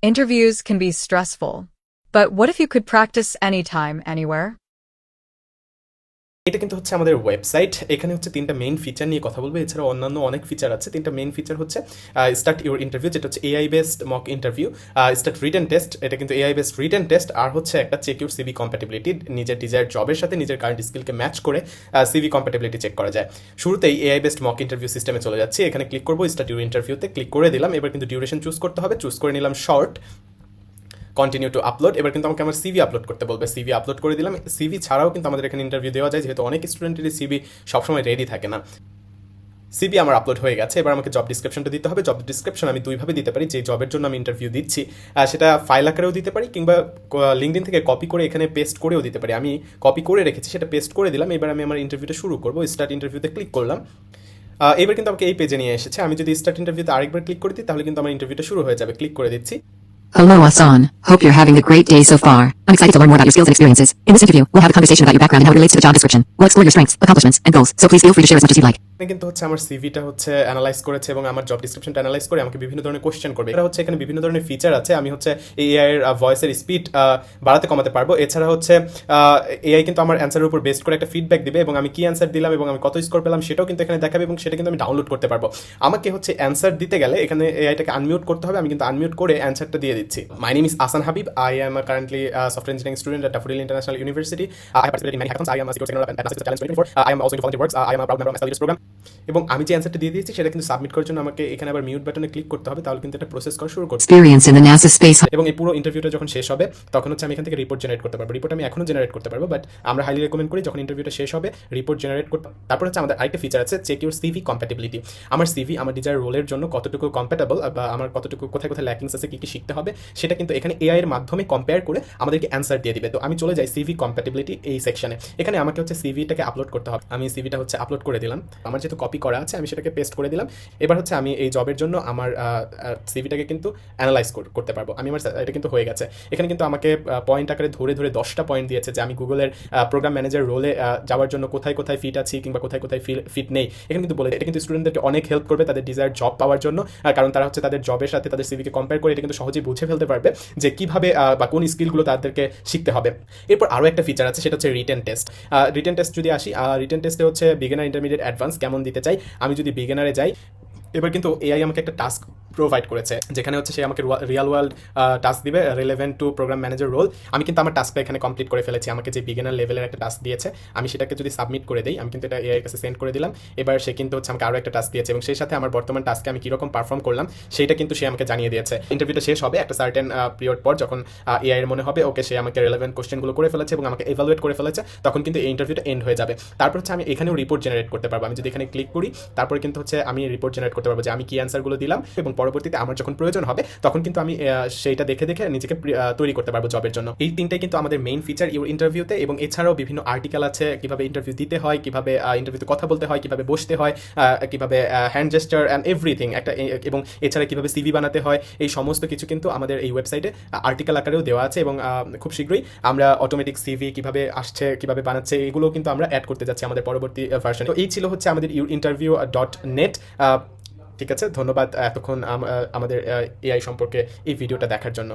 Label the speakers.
Speaker 1: Interviews can be stressful. But what if you could practice anytime, anywhere?
Speaker 2: এটা কিন্তু হচ্ছে আমাদের ওয়েবসাইট। এখানে হচ্ছে 3টা মেইন ফিচার নিয়ে কথা বলবো। এছাড়াও অন্যান্য অনেক ফিচার আছে। 3টা মেইন ফিচার হচ্ছে স্টার্ট ইউর ইন্টারভিউ, যেটা হচ্ছে AI based mock interview, start written test, এটা কিন্তু এআই বেসড রিটেন টেস্ট, আর হচ্ছে একটা চেক ইউর সিভি কম্প্যাটিবিলিটি, নিজের ডিজায়ার জবের সাথে নিজের কারেন্ট স্কিলকে ম্যাচ করে সিভি কম্প্যাটিবিলিটি চেক করা যায়। শুরুতেই এআই বেসড মক ইন্টারভিউ সিস্টেমে চলে যাচ্ছি। এখানে ক্লিক করবো, স্টার্ট ইউর ইন্টারভিউতে ক্লিক করে দিলাম। এবার কিন্তু ডিউরেশন চুজ করতে হবে, চুজ করে নিলাম শর্ট, কন্টিনিউ টু আপলোড। এবার কিন্তু আমাকে আমার সিভি আপলোড করতে বলবে, সিভি আপলোড করে দিলাম। সিভি ছাড়াও কিন্তু আমাদের এখানে ইন্টারভিউ দেওয়া যায়, যেহেতু অনেক স্টুডেন্টেরই সিভি সবসময় রেডি থাকে না। সিভি আমার আপলোড হয়ে গেছে। এবার আমাকে জব ডিসক্রিপশনটা দিতে হবে। জব ডিসক্রিপশন আমি দুইভাবে দিতে পারি, যে জবের জন্য আমি ইন্টারভিউ দিচ্ছি সেটা ফাইল আকারেও দিতে পারি, কিংবা লিঙ্কডইন থেকে কপি করে এখানে পেস্ট করেও দিতে পারি। আমি কপি করে রেখেছি, সেটা পেস্ট করে দিলাম। এবার আমি আমার ইন্টারভিউটা শুরু করবো। স্টার্ট ইন্টারভিউতে ক্লিক করলাম। এবার কিন্তু আমাকে এই পেজে নিয়ে এসেছে। আমি যদি স্টার্ট ইন্টারভিউতে আরেকবার ক্লিক করে দিই, তাহলে কিন্তু আমার ইন্টারভিউটা শুরু হয়ে যাবে। ক্লিক করে দিচ্ছি।
Speaker 3: Hello Hassan, hope you're having a great day so far. I'm excited to learn more about your skills and experiences. In this interview, we'll have a conversation about your background and how it relates to the job description. We'll explore your strengths, accomplishments, and goals, so please feel free to share as much as you'd like.
Speaker 2: কিন্তু হচ্ছে আমার সিভিটা হচ্ছে analyse করেছে এবং আমার job ডিসক্রিপশনটা analyse করে আমাকে বিভিন্ন ধরনের কোশ্চেন করবে। এটা হচ্ছে এখানে বিভিন্ন ধরনের ফিচার আছে। আমি হচ্ছে এআই এর ভয়েসের স্পিড বাড়াতে কমাতে পারবো। এছাড়া হচ্ছে এআই কিন্তু আমার অ্যান্সারের উপর বেস্ট করে একটা ফিডব্যাক দিবে, এবং আমি কি অ্যান্সার দিলাম এবং আমি কত স্কোর পেলাম সেটাও কিন্তু এখানে দেখাবে, এবং সেটা কিন্তু আমি ডাউনলোড করতে পারবো। আমাকে হচ্ছে অ্যান্সার দিতে গেলে এখানে এআইটাকে আনমিউট করতে হবে। আমি কিন্তু আনমিউট করে অ্যান্সারটা দিয়ে দিচ্ছি। My name is Asan Habib. I am currently a software engineering student at Daffodil International University. I have participated in many hackathons. I am a secret signal at NASA Challenge 2024. I am also into volunteer works. I am a proud member of NASA Leaders Program. এবং আমি যে অ্যান্সারটা দিয়ে দিয়েছি সেটা কিন্তু submit করার জন্য আমাকে এখানে আবার মিউট বাটনে ক্লিক করতে হবে, তাহলে কিন্তু এটা প্রসেস করা শুরু করবে।
Speaker 3: Experience in the NASA space.
Speaker 2: এবং এই পুরো ইন্টারভিউটা যখন শেষ হবে তখন হচ্ছে আমি এখান থেকে রিপোর্ট জেনারেট করতে পারবো। রিপোর্ট আমি এখনো জেনারেট করতে পারবো, বাট আমরা হাইলি রেকমেন্ড করি যখন ইন্টারভিউটা শেষ হবে রিপোর্ট জেনারেট করতে। তারপর হচ্ছে আমাদের আরেকটা ফিচার আছে, চেক ইউর সিভি কম্প্যাটিবিলিটি। আমার সিভি আমার ডিজায়ার রোলের জন্য কতটুকু কম্প্যাটেবল, বা আমার কতটুকু কোথায় কোথায় ল্যাকিংস আছে, কী কী শিখতে হবে, সেটা কিন্তু এখানে এআই এর মাধ্যমে কম্পেয়ার করে আমাদেরকে অ্যান্সার দিয়ে দিবে। তো আমি চলে যাই সিভি কম্প্যাটিবিলিটি এই সেকশনে। এখানে আমাকে হচ্ছে সিভিটাকে আপলোড করতে হবে। আমি সিভিটা হচ্ছে আপলোড করে দিলাম। আমার যেহেতু কপি করা আছে আমি সেটাকে পেস্ট করে দিলাম। এবার হচ্ছে আমি এই জবের জন্য আমার সিভিটাকে কিন্তু অ্যানালাইজ করতে পারবো। আমি আমার এটা কিন্তু হয়ে গেছে। এখানে কিন্তু আমাকে পয়েন্ট আকারে ধরে ধরে 10টা পয়েন্ট দিয়েছে, যে আমি গুগলের প্রোগ্রাম ম্যানেজার রোলে যাওয়ার জন্য কোথায় কোথায় ফিট আছি কিংবা কোথায় কোথায় ফিট নেই। এখানে কিন্তু বলে এটা কিন্তু স্টুডেন্টদেরকে অনেক হেল্প করবে তাদের ডিজায়ার জব পাওয়ার জন্য, কারণ তারা হচ্ছে তাদের জবের সাথে তাদের সিভিকে কম্পেয়ার করে এটা কিন্তু সহজেই বুঝে ফেলতে পারবে যে কীভাবে বা কোন স্কিলগুলো তাদেরকে শিখতে হবে। এরপর আরও একটা ফিচার আছে, সেটা হচ্ছে রিটেন টেস্ট। রিটেন টেস্ট যদি আসি, রিটেন টেস্টে হচ্ছে বিগিনার, ইন্টারমিডিয়েট, অ্যাডভান্স কেমন দিতে চাই। আমি যদি বিগিনারে যাই, এবার কিন্তু এআই আমাকে একটা টাস্ক প্রোভাইড করেছে, যেখানে হচ্ছে সে আমাকে রিয়াল ওয়ার্ল্ড টাস্ক দিবে relevant to program manager role. আমি কিন্তু আমার টাস্কটা এখানে কমপ্লিট করে ফেলেছি। আমাকে যে বিগিনার লেভেলের একটা টাস্ক দিয়েছে, আমি সেটাকে যদি সাবমিট করে দিই, আমি কিন্তু এটা এআই এর কাছে সেন্ড করে দিলাম। এবার সে কিন্তু হচ্ছে আমাকে আরও একটা টাস্ক দিয়েছে, এবং সেই সাথে আমার বর্তমান টাস্কে আমি কীরকম পারফর্ম করলাম সেটা কিন্তু সে আমাকে জানিয়ে দিয়েছে। ইন্টারভিউটা শেষ হবে একটা সার্টেন পিরিয়ড পর, যখন এআই এর মনে হবে ওকে সে আমাকে রিলেভেন্ট কোশ্চেনগুলো করে ফেলেছে এবং আমাকে এভালুয়েট করে ফেলেছে, তখন কিন্তু এই ইন্টারভিউটা এন্ড হয়ে যাবে। তারপর হচ্ছে আমি এখানেও রিপোর্ট জেনারেট করতে পারবো। আমি যদি এখানে ক্লিক করি, তারপরে কিন্তু হচ্ছে আমি রিপোর্ট জেনারেট করতে পারবো যে আমি কি অ্যান্সারগুলো দিলাম, এবং পরবর্তীতে আমার যখন প্রয়োজন হবে তখন কিন্তু আমি সেইটা দেখে দেখে নিজেকে তৈরি করতে পারবো জবের জন্য। এই তিনটাই কিন্তু আমাদের মেইন ফিচার ইউর ইন্টারভিউতে। এবং এছাড়াও বিভিন্ন আর্টিকেল আছে, কিভাবে ইন্টারভিউ দিতে হয়, কিভাবে ইন্টারভিউতে কথা বলতে হয়, কিভাবে বসতে হয়, কিভাবে হ্যান্ড জেস্টার অ্যান্ড এভরিথিং একটা, এবং এছাড়া কিভাবে সিভি বানাতে হয়, এই সমস্ত কিছু কিন্তু আমাদের এই ওয়েবসাইটে আর্টিকেল আকারেও দেওয়া আছে। এবং খুব শীঘ্রই আমরা অটোমেটিক সিভি কিভাবে আসছে, কিভাবে বানাচ্ছে, এগুলো কিন্তু আমরা অ্যাড করতে যাচ্ছি আমাদের পরবর্তী ভার্সনে। তো এই ছিল হচ্ছে আমাদের yourinterview.net। ঠিক আছে, ধন্যবাদ এতক্ষণ আমাদের এআই সম্পর্কে এই ভিডিওটা দেখার জন্য।